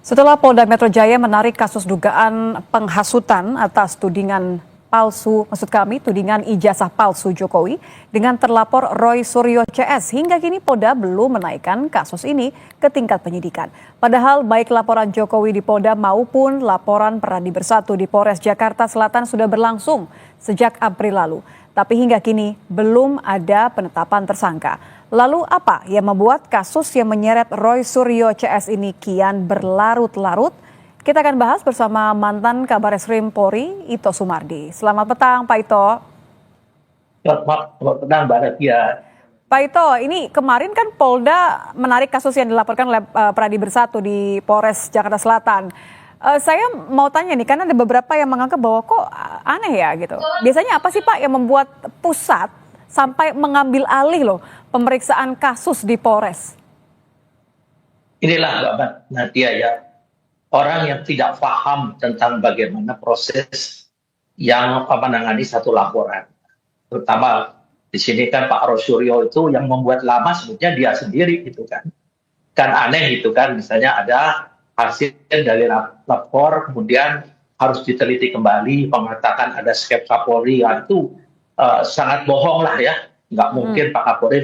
Setelah Polda Metro Jaya menarik kasus dugaan penghasutan atas tudingan ijazah palsu Jokowi dengan terlapor Roy Suryo CS, hingga kini Polda belum menaikkan kasus ini ke tingkat penyidikan. Padahal baik laporan Jokowi di Polda maupun laporan Peradi Bersatu di Polres Jakarta Selatan sudah berlangsung sejak April lalu. Tapi hingga kini belum ada penetapan tersangka. Lalu apa yang membuat kasus yang menyeret Roy Suryo CS ini kian berlarut-larut? Kita akan bahas bersama mantan Kabareskrim Polri, Ito Sumardi. Selamat petang, Pak Ito. Selamat petang, Mbak Nadia. Pak Ito, ini kemarin kan Polda menarik kasus yang dilaporkan oleh Peradi Bersatu di Polres Jakarta Selatan. Saya mau tanya nih, karena ada beberapa yang menganggap bahwa kok aneh ya gitu. Biasanya apa sih Pak yang membuat pusat sampai mengambil alih loh pemeriksaan kasus di Polres? Inilah Mbak Nadia ya, orang yang tidak paham tentang bagaimana proses yang menangani satu laporan. Terutama di sini kan Pak Rosuryo itu yang membuat lama sebetulnya dia sendiri gitu kan. Kan aneh gitu kan, misalnya ada hasil dari lapor kemudian harus diteliti kembali, mengatakan ada skep Kapolri, itu sangat bohong lah ya. Nggak mungkin Pak Kapolri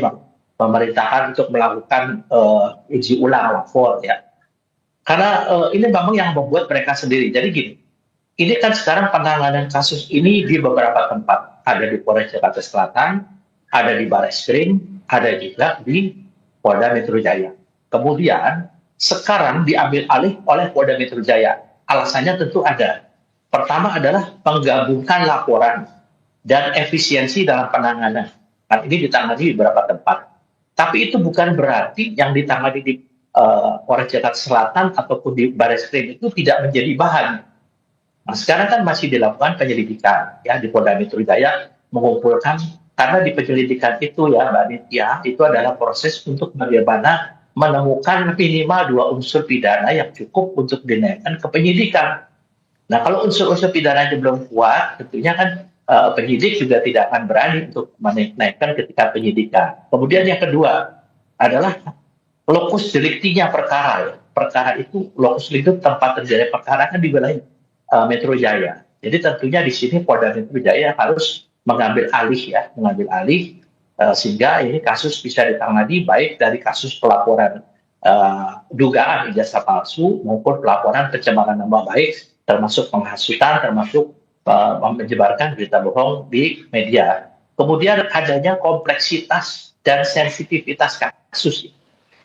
memerintahkan untuk melakukan uji ulang lapor ya. Karena ini memang yang membuat mereka sendiri. Jadi gini, ini kan sekarang penanganan kasus ini di beberapa tempat. Ada di Polres Jakarta Selatan, ada di Bareskrim, ada juga di Polda Metro Jaya. Kemudian sekarang diambil alih oleh Polda Metro Jaya. Alasannya tentu ada. Pertama adalah menggabungkan laporan dan efisiensi dalam penanganan. Nah, ini ditangani di beberapa tempat. Tapi itu bukan berarti yang ditangani di Polres Jakarta Selatan ataupun di Bareskrim itu tidak menjadi bahan. Nah, sekarang kan masih dilakukan penyelidikan ya di Polda Metro Jaya, mengumpulkan, karena di penyelidikan itu ya Mbak Nitya, itu adalah proses untuk bagaimana menemukan minimal 2 unsur pidana yang cukup untuk dinaikkan ke penyidikan. Nah, kalau unsur-unsur pidananya belum kuat, tentunya kan penyidik juga tidak akan berani untuk menaikkan ketika penyidikan. Kemudian yang kedua adalah lokus deliktinya perkara. Ya. Perkara itu, lokus delikti tempat terjadi perkara kan di wilayah Metro Jaya. Jadi tentunya di sini Polda Metro Jaya harus mengambil alih sehingga ini kasus bisa ditangani baik dari kasus pelaporan dugaan ijazah palsu maupun pelaporan pencemaran nama baik, termasuk penghasutan, termasuk menyebarkan berita bohong di media. Kemudian adanya kompleksitas dan sensitivitas kasus.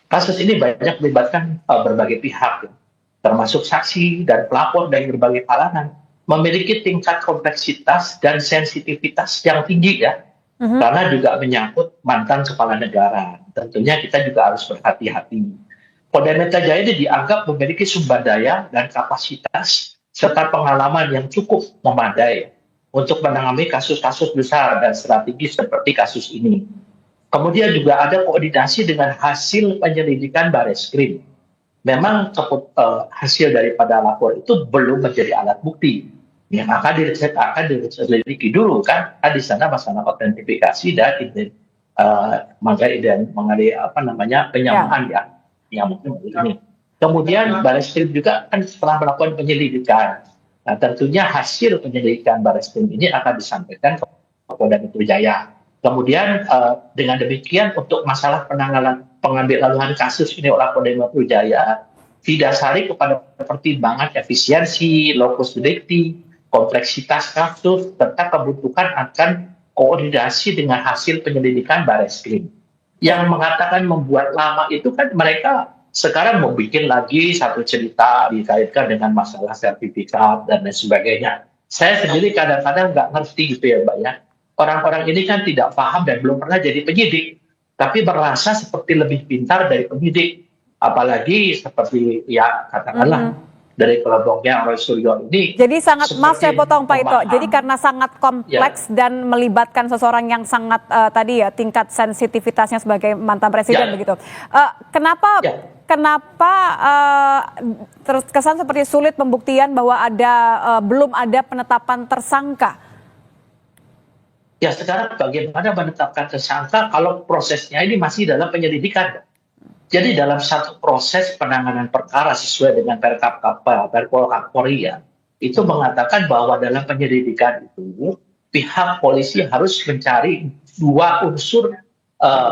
Kasus ini banyak melibatkan berbagai pihak, termasuk saksi dan pelapor dari berbagai kalangan, memiliki tingkat kompleksitas dan sensitivitas yang tinggi ya, karena juga menyangkut mantan kepala negara. Tentunya kita juga harus berhati-hati. Polda Metro Jaya ini dianggap memiliki sumber daya dan kapasitas serta pengalaman yang cukup memadai untuk menangani kasus-kasus besar dan strategis seperti kasus ini. Kemudian juga ada koordinasi dengan hasil penyelidikan Bareskrim. Memang hasil daripada lapor itu belum menjadi alat bukti. Yang akan diselidiki dulu kan, di sana masalah autentifikasi dan mengenai penyamaan ya, yang mungkin ini. Kemudian Bareskrim juga kan setelah melakukan penyelidikan, nah tentunya hasil penyelidikan Bareskrim ini akan disampaikan ke Polda Metro Jaya. Kemudian dengan demikian untuk masalah pengambilan kasus ini oleh Polda Metro Jaya didasari kepada pertimbangan efisiensi, lokus delikti, kompleksitas kasus, serta kebutuhan akan koordinasi dengan hasil penyelidikan Bareskrim. Yang mengatakan membuat lama itu kan mereka sekarang mau bikin lagi satu cerita dikaitkan dengan masalah sertifikat dan lain sebagainya. Saya sendiri kadang-kadang nggak ngerti gitu ya Mbak ya. Orang-orang ini kan tidak paham dan belum pernah jadi penyidik, tapi merasa seperti lebih pintar dari penyidik. Apalagi seperti ya katakanlah dari kelompoknya Roy Suryo ini. Jadi sangat, maaf saya potong Pak Ito, jadi karena sangat kompleks dan melibatkan seseorang yang sangat tadi ya tingkat sensitivitasnya sebagai mantan presiden begitu. Kenapa terkesan seperti sulit pembuktian bahwa belum ada penetapan tersangka? Ya sekarang bagaimana menetapkan tersangka kalau prosesnya ini masih dalam penyelidikan? Jadi dalam satu proses penanganan perkara sesuai dengan Perpol Kapolri ya, itu mengatakan bahwa dalam penyelidikan itu pihak polisi harus mencari dua unsur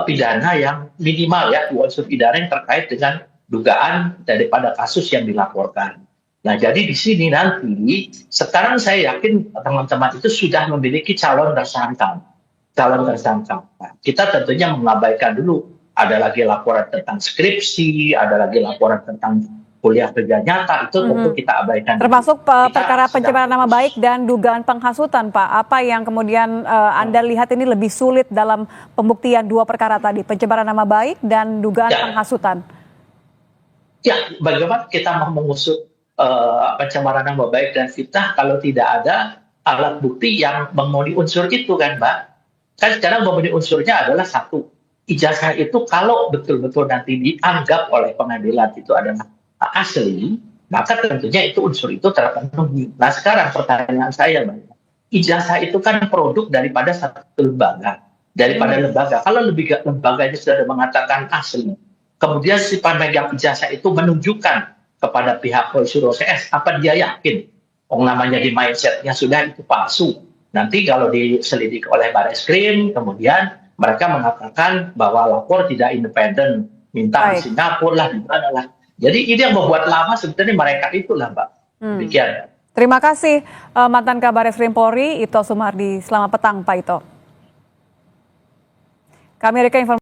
pidana yang minimal ya, dua unsur pidana yang terkait dengan dugaan daripada kasus yang dilaporkan. Nah, jadi di sini nanti sekarang saya yakin teman-teman itu sudah memiliki calon tersangka. Kita tentunya mengabaikan dulu ada lagi laporan tentang skripsi, ada lagi laporan tentang kuliah kerja nyata, itu tentu kita abaikan. Termasuk Kita perkara sedang pencemaran nama fokus. baik dan dugaan penghasutan, Pak. Apa yang kemudian Anda lihat ini lebih sulit dalam pembuktian dua perkara tadi, pencemaran nama baik dan dugaan Ya. penghasutan? Ya, bagaimana kita mau mengusut pencemaran nama baik dan fitnah kalau tidak ada alat bukti yang memenuhi unsur itu kan, Mbak? Kan sekarang memenuhi unsurnya adalah satu, ijazah itu kalau betul-betul nanti dianggap oleh pengadilan itu adalah asli, maka tentunya itu unsur itu terpenuhi. Nah sekarang pertanyaan saya, Mbak, ijazah itu kan produk daripada satu lembaga, lembaga. Kalau lembaganya sudah mengatakan asli, kemudian si pemegang ijazah itu menunjukkan kepada pihak Polisi CS, apa dia yakin? Namanya di mindsetnya sudah itu palsu. Nanti kalau diselidiki oleh Barreskrim, kemudian mereka mengatakan bahwa lapor tidak independen, minta di Baik. Singapura lah, di mana lah. Jadi ini yang membuat lama sebetulnya mereka itulah, Mbak. Demikian. Terima kasih mantan Kabar Eskrim Polri Ito Sumardi. Selamat petang, Pak Ito. Kami berikan informasi.